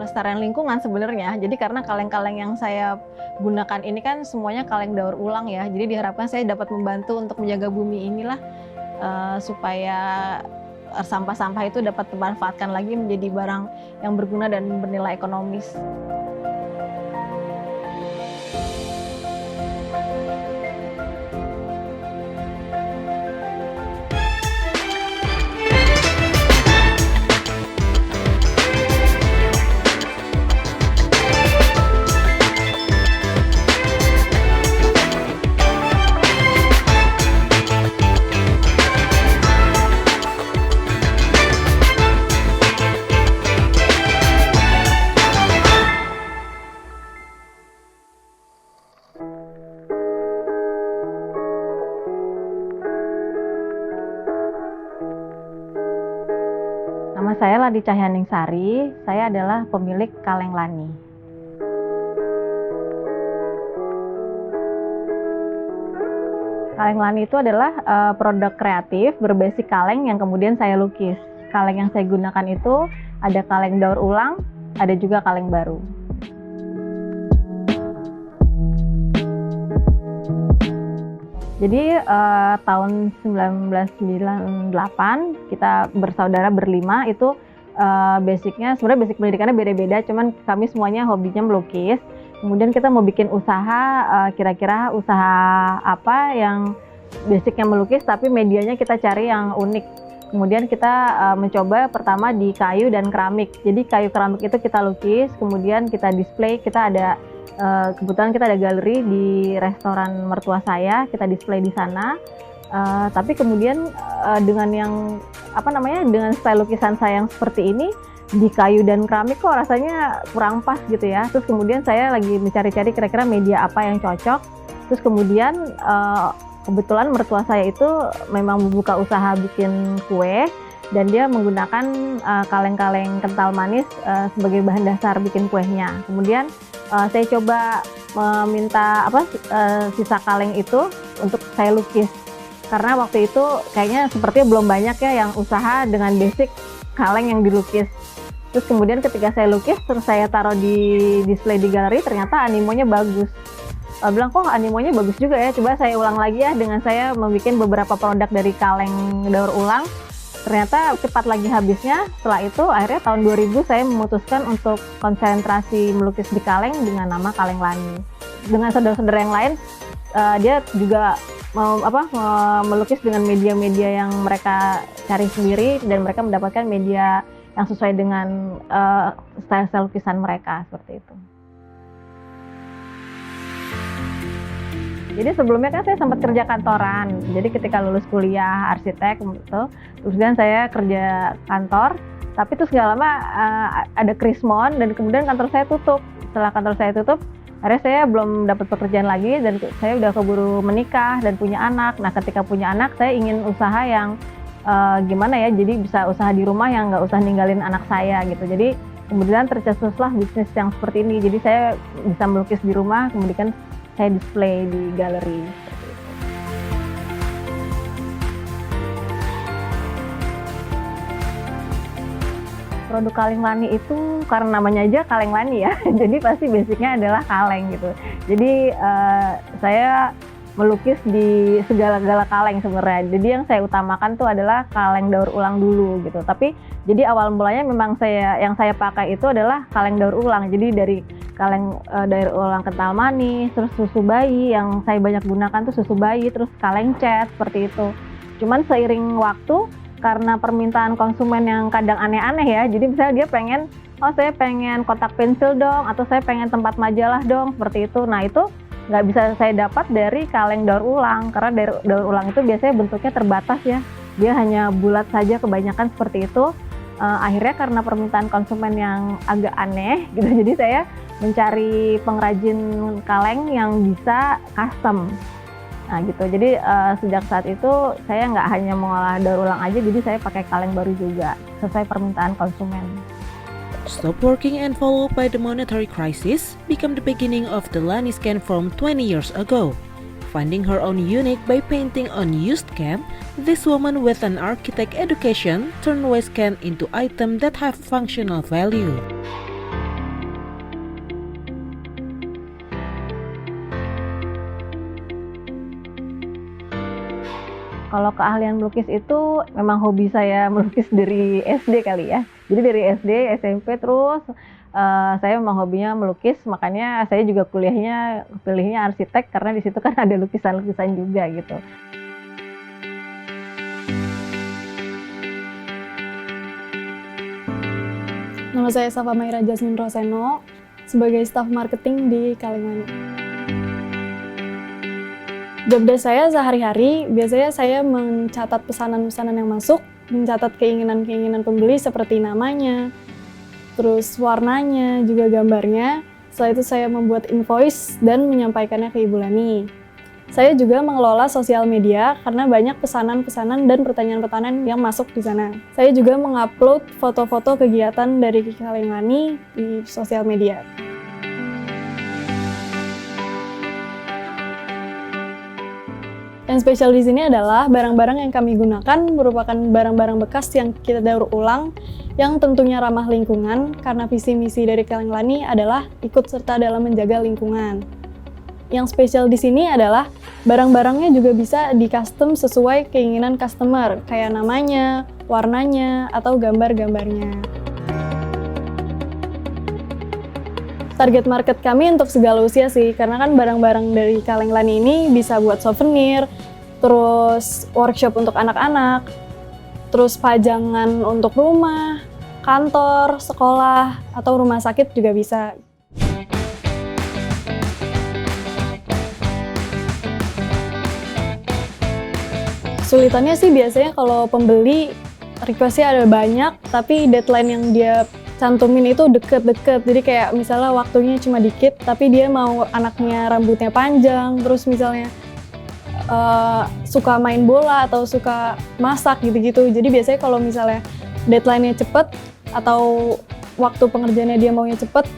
pelestarian lingkungan sebenarnya. Jadi karena kaleng-kaleng yang saya gunakan ini kan semuanya kaleng daur ulang ya. Jadi diharapkan saya dapat membantu untuk menjaga bumi inilah supaya sampah-sampah itu dapat dimanfaatkan lagi menjadi barang yang berguna dan bernilai ekonomis. Nama saya Ladi Cahyaningsari, saya adalah pemilik Kaleng Lani. Kaleng Lani itu adalah produk kreatif berbasis kaleng yang kemudian saya lukis. Kaleng yang saya gunakan itu ada kaleng daur ulang, ada juga kaleng baru. Jadi tahun 1998 kita bersaudara berlima itu basicnya sebenarnya basic pendidikannya beda-beda, cuman kami semuanya hobinya melukis. Kemudian kita mau bikin usaha, kira-kira usaha apa yang basicnya melukis tapi medianya kita cari yang unik. Kemudian kita mencoba pertama di kayu dan keramik. Jadi kayu keramik itu kita lukis, kemudian kita display, kita ada kebetulan kita ada galeri di restoran mertua saya, kita display di sana. Tapi kemudian dengan yang dengan style lukisan saya yang seperti ini di kayu dan keramik kok rasanya kurang pas gitu ya. Terus kemudian saya lagi mencari-cari kira-kira media apa yang cocok. Terus kemudian kebetulan mertua saya itu memang membuka usaha bikin kue dan dia menggunakan kaleng-kaleng kental manis sebagai bahan dasar bikin kuenya. Kemudian saya coba meminta sisa kaleng itu untuk saya lukis karena waktu itu kayaknya sepertinya belum banyak ya yang usaha dengan basic kaleng yang dilukis. Terus kemudian ketika saya lukis terus saya taruh di display di galeri, ternyata animonya bagus. Bilang kok animonya bagus juga ya, coba saya ulang lagi ya dengan saya membuat beberapa produk dari kaleng daur ulang. Ternyata cepat lagi habisnya. Setelah itu akhirnya tahun 2000 saya memutuskan untuk konsentrasi melukis di kaleng dengan nama Kaleng Lani. Dengan saudara-saudara yang lain, dia juga melukis dengan media-media yang mereka cari sendiri dan mereka mendapatkan media yang sesuai dengan style lukisan mereka seperti itu. Jadi sebelumnya kan saya sempat kerja kantoran. Jadi ketika lulus kuliah arsitek gitu, kemudian saya kerja kantor. Tapi terus nggak lama ada krismon dan kemudian kantor saya tutup. Setelah kantor saya tutup, akhirnya saya belum dapat pekerjaan lagi dan saya udah keburu menikah dan punya anak. Nah ketika punya anak, saya ingin usaha yang gimana ya? Jadi bisa usaha di rumah yang nggak usah ninggalin anak saya gitu. Jadi kemudian tercetuslah bisnis yang seperti ini. Jadi saya bisa melukis di rumah, kemudian saya display di galeri. Produk Kaleng Lani itu karena namanya aja Kaleng Lani ya, jadi pasti basicnya adalah kaleng gitu. Jadi saya melukis di segala-gala kaleng sebenarnya. Jadi yang saya utamakan tuh adalah kaleng daur ulang dulu gitu. Tapi jadi awal mulanya memang yang saya pakai itu adalah kaleng daur ulang. Jadi dari kaleng daur ulang kental manis, terus susu bayi yang saya banyak gunakan tuh susu bayi, terus kaleng cat seperti itu. Cuman seiring waktu karena permintaan konsumen yang kadang aneh-aneh ya. Jadi misalnya dia pengen, saya pengen kotak pensil dong, atau saya pengen tempat majalah dong, seperti itu. Nah itu nggak bisa saya dapat dari kaleng daur ulang karena daur ulang itu biasanya bentuknya terbatas ya, dia hanya bulat saja kebanyakan seperti itu. Akhirnya karena permintaan konsumen yang agak aneh gitu, jadi saya mencari pengrajin kaleng yang bisa custom. Nah gitu, jadi sejak saat itu saya nggak hanya mengolah daur ulang aja, jadi saya pakai kaleng baru juga sesuai permintaan konsumen. Stop working and followed by the monetary crisis became the beginning of the Lani Scan from 20 years ago. Finding her own unique by painting on used camp, this woman with an architect education turned waste can into items that have functional value. Kalau keahlian melukis itu memang hobi saya melukis dari SD kali ya. Jadi dari SD, SMP terus saya memang hobinya melukis, makanya saya juga pilihnya arsitek karena di situ kan ada lukisan-lukisan juga gitu. Nama saya Safa Maira Jasmine Roseno, sebagai staf marketing di Kaleng Lani. Job desk saya sehari-hari, biasanya saya mencatat pesanan-pesanan yang masuk, mencatat keinginan-keinginan pembeli seperti namanya, terus warnanya, juga gambarnya. Setelah itu saya membuat invoice dan menyampaikannya ke Ibu Lani. Saya juga mengelola sosial media karena banyak pesanan-pesanan dan pertanyaan-pertanyaan yang masuk di sana. Saya juga mengupload foto-foto kegiatan dari Kaleng Lani di sosial media. Yang spesial di sini adalah barang-barang yang kami gunakan merupakan barang-barang bekas yang kita daur ulang, yang tentunya ramah lingkungan karena visi misi dari Kaleng Lani adalah ikut serta dalam menjaga lingkungan. Yang spesial di sini adalah barang-barangnya juga bisa di-custom sesuai keinginan customer, kayak namanya, warnanya, atau gambar-gambarnya. Target market kami untuk segala usia sih, karena kan barang-barang dari Kaleng Lani ini bisa buat souvenir, terus workshop untuk anak-anak, terus pajangan untuk rumah, kantor, sekolah, atau rumah sakit juga bisa. Kesulitannya sih biasanya kalau pembeli request-nya ada banyak, tapi deadline yang dia cantumin itu deket-deket. Jadi kayak misalnya waktunya cuma dikit, tapi dia mau anaknya rambutnya panjang, terus misalnya suka main bola atau suka masak gitu-gitu. Jadi biasanya kalau misalnya deadline-nya cepet atau waktu pengerjaannya dia maunya cepet,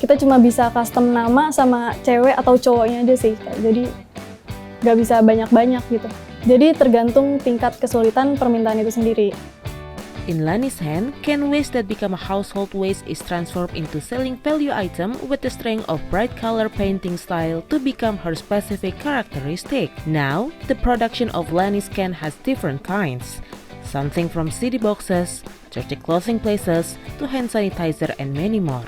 kita cuma bisa custom nama sama cewek atau cowoknya aja sih. Jadi nggak bisa banyak-banyak gitu. Jadi tergantung tingkat kesulitan permintaan itu sendiri. In Lani's hand, can waste that become a household waste is transformed into selling value item with the strength of bright color painting style to become her specific characteristic. Now, the production of Lani's can has different kinds. Something from CD boxes, dirty clothing places, to hand sanitizer and many more.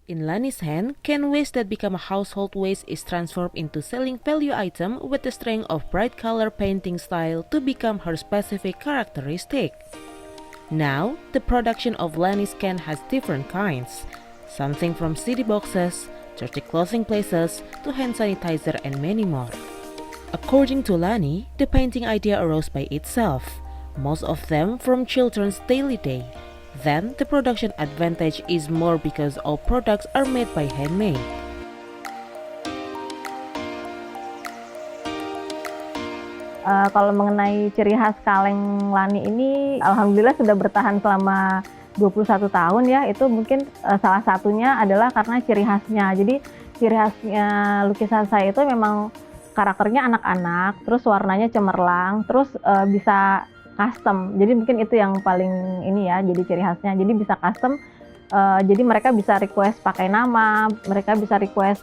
In Lani's hand, can waste that become a household waste is transformed into selling value item with the strength of bright color painting style to become her specific characteristic. Now, the production of Lani's can has different kinds. Something from CD boxes, dirty clothing places, to hand sanitizer and many more. According to Lani, the painting idea arose by itself, most of them from children's daily day. Then, the production advantage is more because all products are made by handmade. Kalau mengenai ciri khas Kaleng Lani ini, alhamdulillah sudah bertahan selama 21 tahun ya. Itu mungkin salah satunya adalah karena ciri khasnya. Jadi ciri khasnya lukisan saya itu memang karakternya anak-anak, terus warnanya cemerlang, terus bisa custom. Jadi mungkin itu yang paling ini ya, jadi ciri khasnya. Jadi bisa custom, jadi mereka bisa request pakai nama, mereka bisa request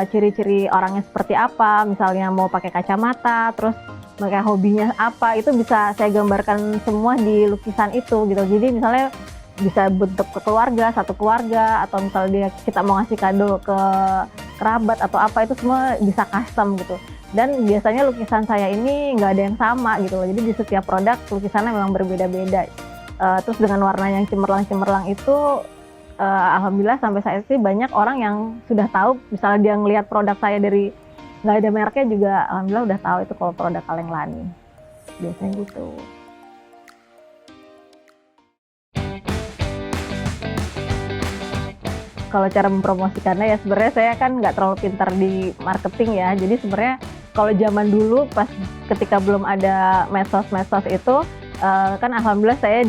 ciri-ciri orangnya seperti apa, misalnya mau pakai kacamata, terus mereka hobinya apa, itu bisa saya gambarkan semua di lukisan itu gitu. Jadi misalnya bisa bentuk keluarga, satu keluarga, atau misalnya kita mau ngasih kado ke kerabat atau apa, itu semua bisa custom gitu. Dan biasanya lukisan saya ini nggak ada yang sama gitu loh. Jadi di setiap produk lukisannya memang berbeda-beda. Terus dengan warna yang cemerlang-cemerlang itu, alhamdulillah sampai saat ini banyak orang yang sudah tahu. Misalnya dia ngelihat produk saya dari nggak ada mereknya juga, alhamdulillah udah tahu itu kalau produk Kaleng Lani. Biasanya gitu. Kalau cara mempromosikannya ya sebenarnya saya kan nggak terlalu pintar di marketing ya. Jadi sebenarnya kalau zaman dulu pas ketika belum ada medsos-medsos itu, kan alhamdulillah saya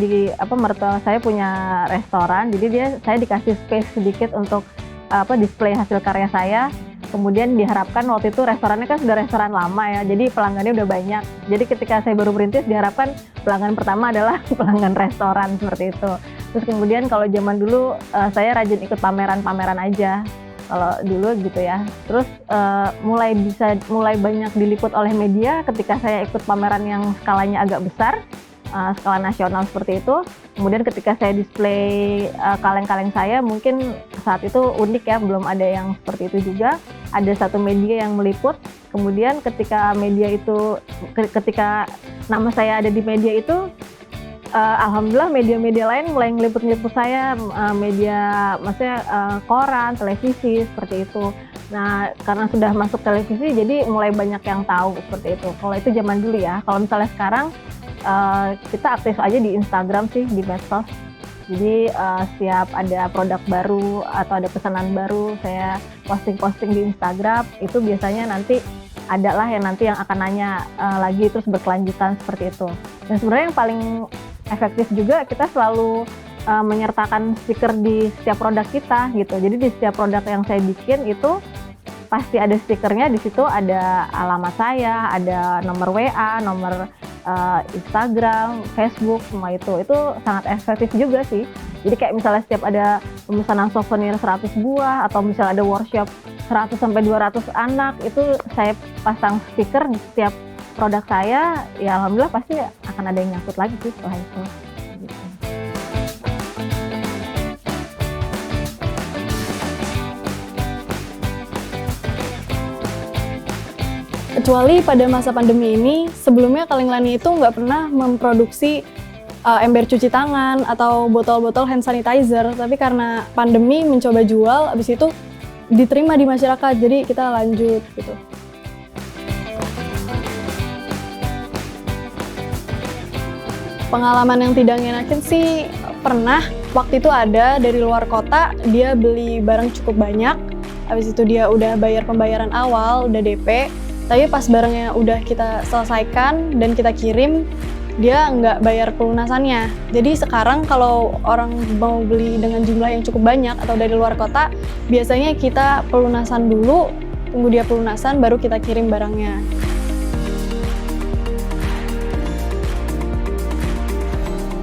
mertua saya punya restoran, jadi saya dikasih space sedikit untuk display hasil karya saya. Kemudian diharapkan waktu itu restorannya kan sudah restoran lama ya, jadi pelanggannya udah banyak. Jadi ketika saya baru berintis diharapkan pelanggan pertama adalah pelanggan restoran seperti itu. Terus kemudian kalau zaman dulu saya rajin ikut pameran-pameran aja. Kalau dulu gitu ya. Terus mulai banyak diliput oleh media ketika saya ikut pameran yang skalanya agak besar, skala nasional seperti itu. Kemudian ketika saya display kaleng-kaleng saya, mungkin saat itu unik ya, belum ada yang seperti itu juga. Ada satu media yang meliput. Kemudian ketika nama saya ada di media itu, alhamdulillah media-media lain mulai ngeliput saya, maksudnya koran, televisi seperti itu. Nah, karena sudah masuk televisi, jadi mulai banyak yang tahu seperti itu. Kalau itu zaman dulu ya. Kalau misalnya sekarang kita aktif aja di Instagram sih, di medsos. Jadi setiap ada produk baru atau ada pesanan baru, saya posting di Instagram. Itu biasanya nanti adalah yang akan nanya lagi terus berkelanjutan seperti itu. Dan sebenarnya yang paling efektif juga kita selalu menyertakan stiker di setiap produk kita gitu. Jadi di setiap produk yang saya bikin itu pasti ada stikernya, di situ ada alamat saya, ada nomor WA, nomor Instagram, Facebook, semua itu sangat efektif juga sih. Jadi kayak misalnya setiap ada pemesanan souvenir 100 buah atau misalnya ada workshop 100 sampai 200 anak, itu saya pasang stiker di setiap produk saya, ya alhamdulillah pasti akan ada yang nyangkut lagi sih setelah itu. Gitu. Kecuali pada masa pandemi ini, sebelumnya Kaleng Lani itu nggak pernah memproduksi ember cuci tangan atau botol-botol hand sanitizer, tapi karena pandemi mencoba jual, abis itu diterima di masyarakat, jadi kita lanjut gitu. Pengalaman yang tidak ngenakin sih pernah, waktu itu ada dari luar kota, dia beli barang cukup banyak, habis itu dia udah bayar pembayaran awal, udah DP, tapi pas barangnya udah kita selesaikan dan kita kirim, dia nggak bayar pelunasannya. Jadi sekarang kalau orang mau beli dengan jumlah yang cukup banyak atau dari luar kota, biasanya kita pelunasan dulu, tunggu dia pelunasan, baru kita kirim barangnya.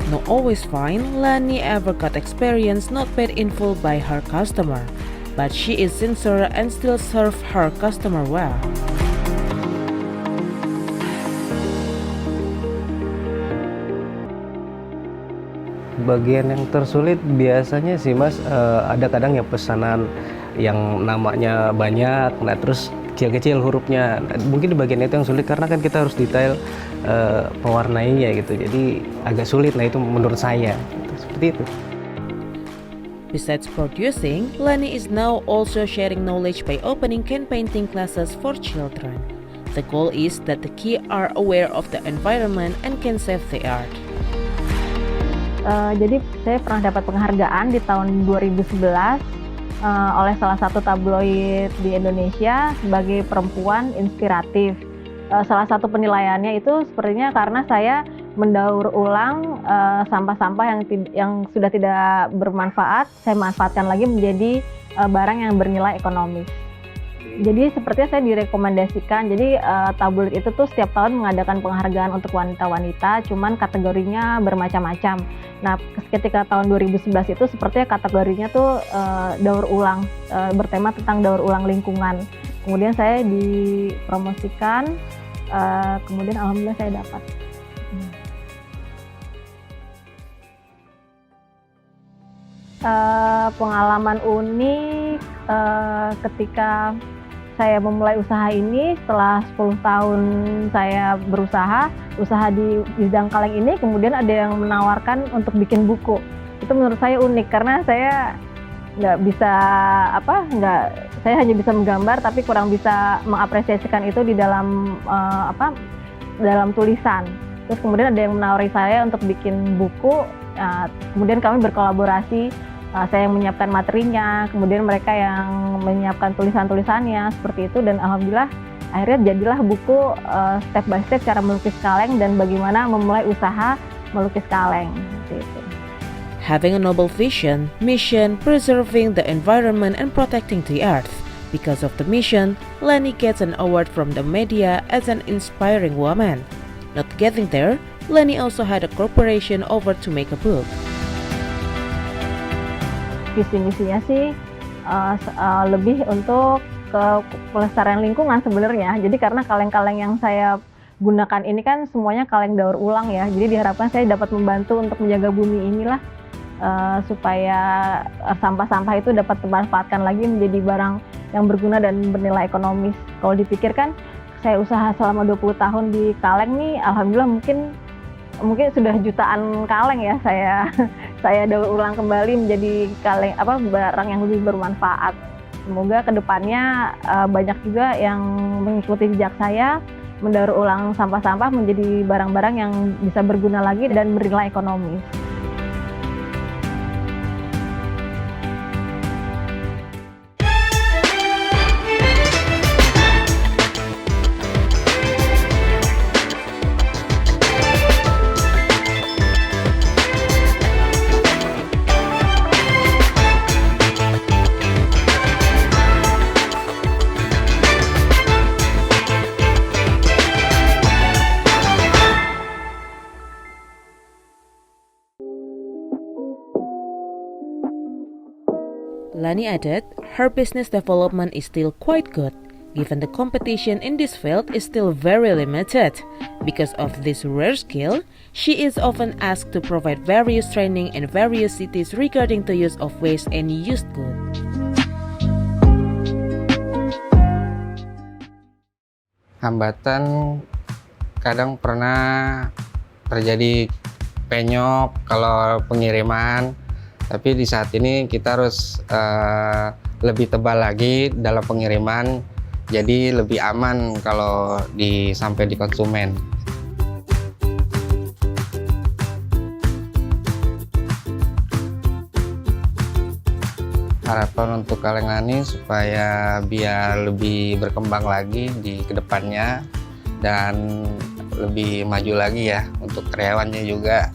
Not always fine, Lani ever got experience not paid in full by her customer, but she is sincere and still serve her customer well. Bagian yang tersulit biasanya sih Mas, ada kadang ya pesanan yang namanya banyak, nah terus kecil-kecil hurufnya. Mungkin di bagian itu yang sulit karena kan kita harus detail pewarnainya gitu, jadi agak sulit. Nah itu menurut saya seperti itu. Besides producing, Lani is now also sharing knowledge by opening can painting classes for children. The goal is that the kids are aware of the environment and can save the art. Jadi saya pernah dapat penghargaan di tahun 2011 oleh salah satu tabloid di Indonesia sebagai perempuan inspiratif. Salah satu penilaiannya itu sepertinya karena saya mendaur ulang sampah-sampah yang sudah tidak bermanfaat, saya manfaatkan lagi menjadi barang yang bernilai ekonomis. Jadi sepertinya saya direkomendasikan, jadi tabloid itu tuh setiap tahun mengadakan penghargaan untuk wanita-wanita, cuman kategorinya bermacam-macam. Nah ketika tahun 2011 itu sepertinya kategorinya tuh daur ulang, bertema tentang daur ulang lingkungan. Kemudian saya dipromosikan, kemudian alhamdulillah saya dapat. Pengalaman unik ketika saya memulai usaha ini, setelah 10 tahun saya usaha di bidang kaleng ini, kemudian ada yang menawarkan untuk bikin buku. Itu menurut saya unik karena saya saya hanya bisa menggambar tapi kurang bisa mengapresiasikan itu di dalam dalam tulisan. Terus kemudian ada yang menawari saya untuk bikin buku, kemudian kami berkolaborasi. Saya yang menyiapkan materinya, kemudian mereka yang menyiapkan tulisan-tulisannya seperti itu, dan alhamdulillah akhirnya jadilah buku step by step cara melukis kaleng dan bagaimana memulai usaha melukis kaleng seperti itu. Having a noble vision, mission, preserving the environment and protecting the earth. Because of the mission, Lani gets an award from the media as an inspiring woman. Not getting there, Lani also had a corporation over to make a book. Visi misinya sih lebih untuk ke pelestarian lingkungan sebenarnya. Jadi karena kaleng-kaleng yang saya gunakan ini kan semuanya kaleng daur ulang ya. Jadi diharapkan saya dapat membantu untuk menjaga bumi inilah supaya sampah-sampah itu dapat dimanfaatkan lagi menjadi barang yang berguna dan bernilai ekonomis. Kalau dipikirkan saya usaha selama 20 tahun di kaleng nih, alhamdulillah mungkin sudah jutaan kaleng ya saya daur ulang kembali menjadi kaleng barang yang lebih bermanfaat. Semoga kedepannya banyak juga yang mengikuti jejak saya mendaur ulang sampah-sampah menjadi barang-barang yang bisa berguna lagi dan bernilai ekonomis. Lani added, her business development is still quite good, given the competition in this field is still very limited. Because of this rare skill, she is often asked to provide various training in various cities regarding the use of waste and used goods. Hambatan kadang pernah terjadi penyok kalau pengiriman. Tapi di saat ini kita harus lebih tebal lagi dalam pengiriman, jadi lebih aman kalau sampai di konsumen. Harapan untuk Kaleng Lani supaya biar lebih berkembang lagi di kedepannya dan lebih maju lagi ya untuk karyawannya juga.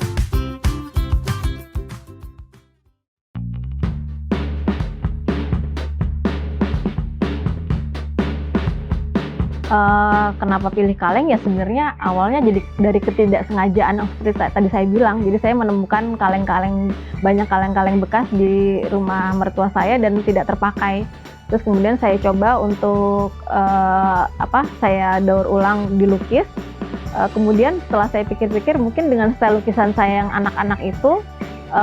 Kenapa pilih kaleng ya sebenarnya awalnya jadi dari ketidaksengajaan seperti tadi saya bilang. Jadi saya menemukan banyak kaleng-kaleng bekas di rumah mertua saya dan tidak terpakai. Terus kemudian saya coba untuk saya daur ulang dilukis. Kemudian setelah saya pikir-pikir mungkin dengan style lukisan saya yang anak-anak itu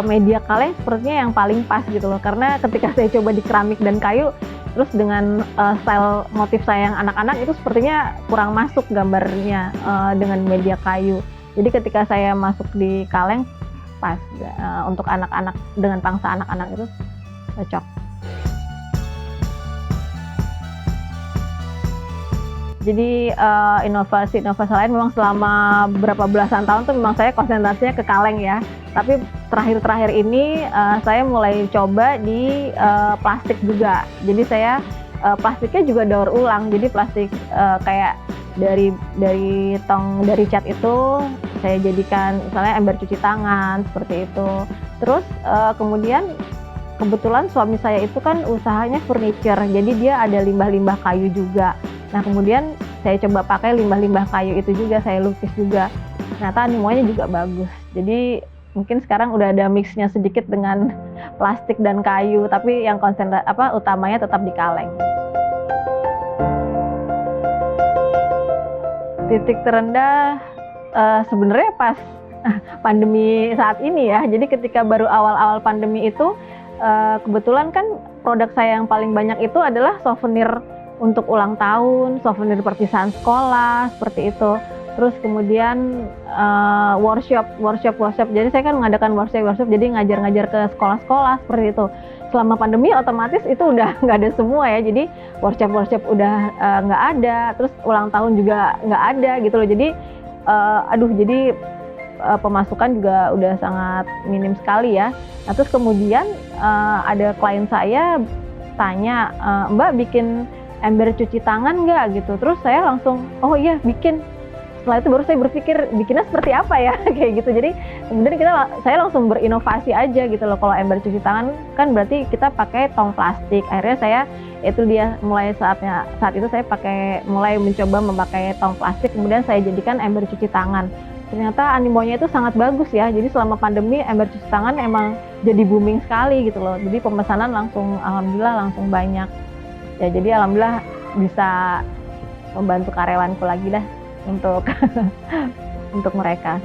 media kaleng sepertinya yang paling pas gitu loh. Karena ketika saya coba di keramik dan kayu, terus dengan style motif saya yang anak-anak itu sepertinya kurang masuk gambarnya dengan media kayu. Jadi ketika saya masuk di kaleng pas untuk anak-anak dengan pangsa anak-anak itu cocok. Jadi inovasi lain memang selama berapa belasan tahun tuh memang saya konsentrasinya ke kaleng ya. Tapi terakhir ini saya mulai coba di plastik juga. Jadi saya plastiknya juga daur ulang. Jadi plastik kayak dari cat itu saya jadikan misalnya ember cuci tangan seperti itu. Terus kemudian kebetulan suami saya itu kan usahanya furniture. Jadi dia ada limbah-limbah kayu juga. Nah kemudian saya coba pakai limbah-limbah kayu itu juga, saya lukis juga. Ternyata animuanya juga bagus. Jadi mungkin sekarang udah ada mixnya sedikit dengan plastik dan kayu, tapi yang utamanya tetap di kaleng. Titik terendah sebenarnya pas pandemi saat ini ya. Jadi ketika baru awal-awal pandemi itu kebetulan kan produk saya yang paling banyak itu adalah souvenir untuk ulang tahun, souvenir perpisahan sekolah, seperti itu. Terus kemudian workshop. Jadi saya kan mengadakan workshop, jadi ngajar-ngajar ke sekolah-sekolah seperti itu. Selama pandemi otomatis itu udah nggak ada semua ya. Jadi workshop udah nggak ada. Terus ulang tahun juga nggak ada gitu loh. Jadi pemasukan juga udah sangat minim sekali ya. Nah terus kemudian ada klien saya tanya, Mbak bikin ember cuci tangan nggak gitu. Terus saya langsung, oh iya bikin. setelah itu baru saya berpikir bikinnya seperti apa ya kayak gitu. Jadi kemudian saya langsung berinovasi aja gitu loh. Kalau ember cuci tangan kan berarti kita pakai tong plastik. Akhirnya saya itu dia mulai saat itu saya mulai mencoba memakai tong plastik, kemudian saya jadikan ember cuci tangan. Ternyata animonya itu sangat bagus ya. Jadi selama pandemi ember cuci tangan emang jadi booming sekali gitu loh. Jadi pemesanan alhamdulillah langsung banyak. Ya jadi alhamdulillah bisa membantu karyawanku lagi dah untuk untuk mereka.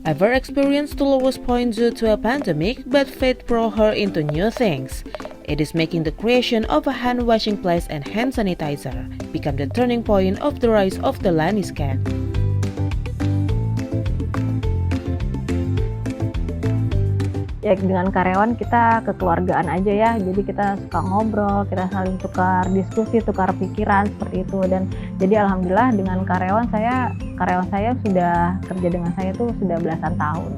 Ever experienced the lowest point due to a pandemic, but fate brought her into new things. It is making the creation of a hand washing place and hand sanitizer become the turning point of the rise of the Laniscan. Ya dengan karyawan kita kekeluargaan aja ya, jadi kita suka ngobrol, kita saling tukar diskusi, tukar pikiran seperti itu. Dan jadi alhamdulillah dengan karyawan saya sudah kerja dengan saya tuh sudah belasan tahun.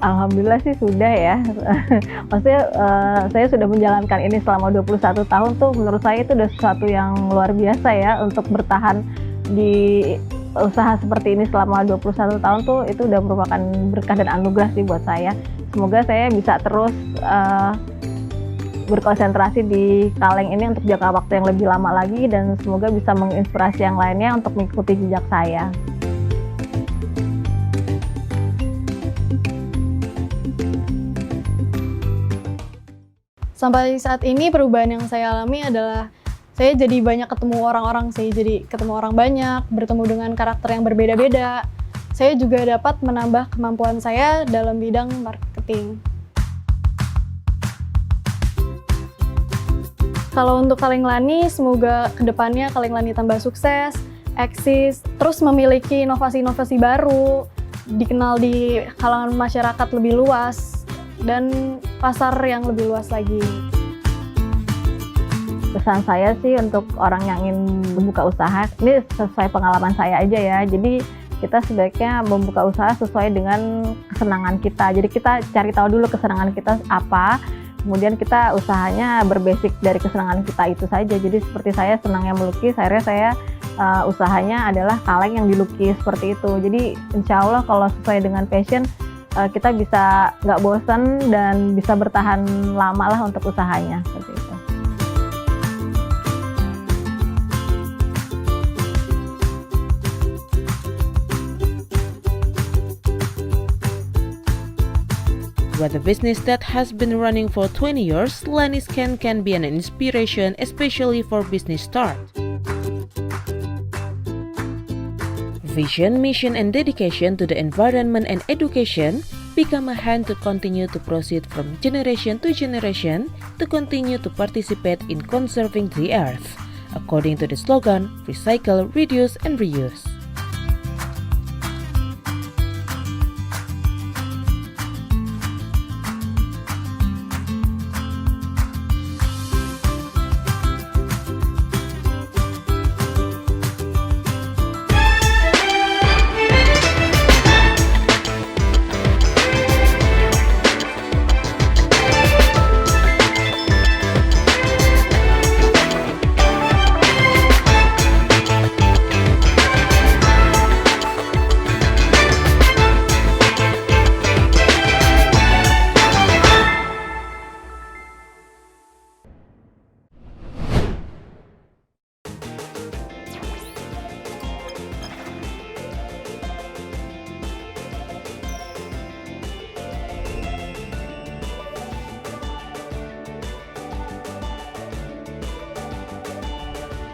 Alhamdulillah sih sudah ya. Maksudnya saya sudah menjalankan ini selama 21 tahun tuh menurut saya itu udah sesuatu yang luar biasa ya untuk bertahan di usaha seperti ini selama 21 tahun tuh itu udah merupakan berkah dan anugerah sih buat saya. Semoga saya bisa terus berkonsentrasi di kaleng ini untuk jangka waktu yang lebih lama lagi dan semoga bisa menginspirasi yang lainnya untuk mengikuti jejak saya. Sampai saat ini perubahan yang saya alami adalah saya jadi banyak ketemu orang-orang, saya jadi ketemu orang banyak, bertemu dengan karakter yang berbeda-beda. Saya juga dapat menambah kemampuan saya dalam bidang marketing. Kalau untuk Kaleng Lani, semoga kedepannya Kaleng Lani tambah sukses, eksis, terus memiliki inovasi-inovasi baru, dikenal di kalangan masyarakat lebih luas, dan pasar yang lebih luas lagi. Pesan saya sih untuk orang yang ingin membuka usaha, ini sesuai pengalaman saya aja ya. Jadi kita sebaiknya membuka usaha sesuai dengan kesenangan kita. Jadi kita cari tahu dulu kesenangan kita apa, kemudian kita usahanya berbasic dari kesenangan kita itu saja. Jadi seperti saya senangnya melukis, akhirnya saya usahanya adalah kaleng yang dilukis seperti itu. Jadi insya Allah kalau sesuai dengan passion, kita bisa nggak bosan dan bisa bertahan lama lah untuk usahanya seperti itu. With a business that has been running for 20 years, Laniscan can be an inspiration, especially for business start. Vision, mission, and dedication to the environment and education become a hand to continue to proceed from generation to generation to continue to participate in conserving the earth, according to the slogan, recycle, reduce, and reuse.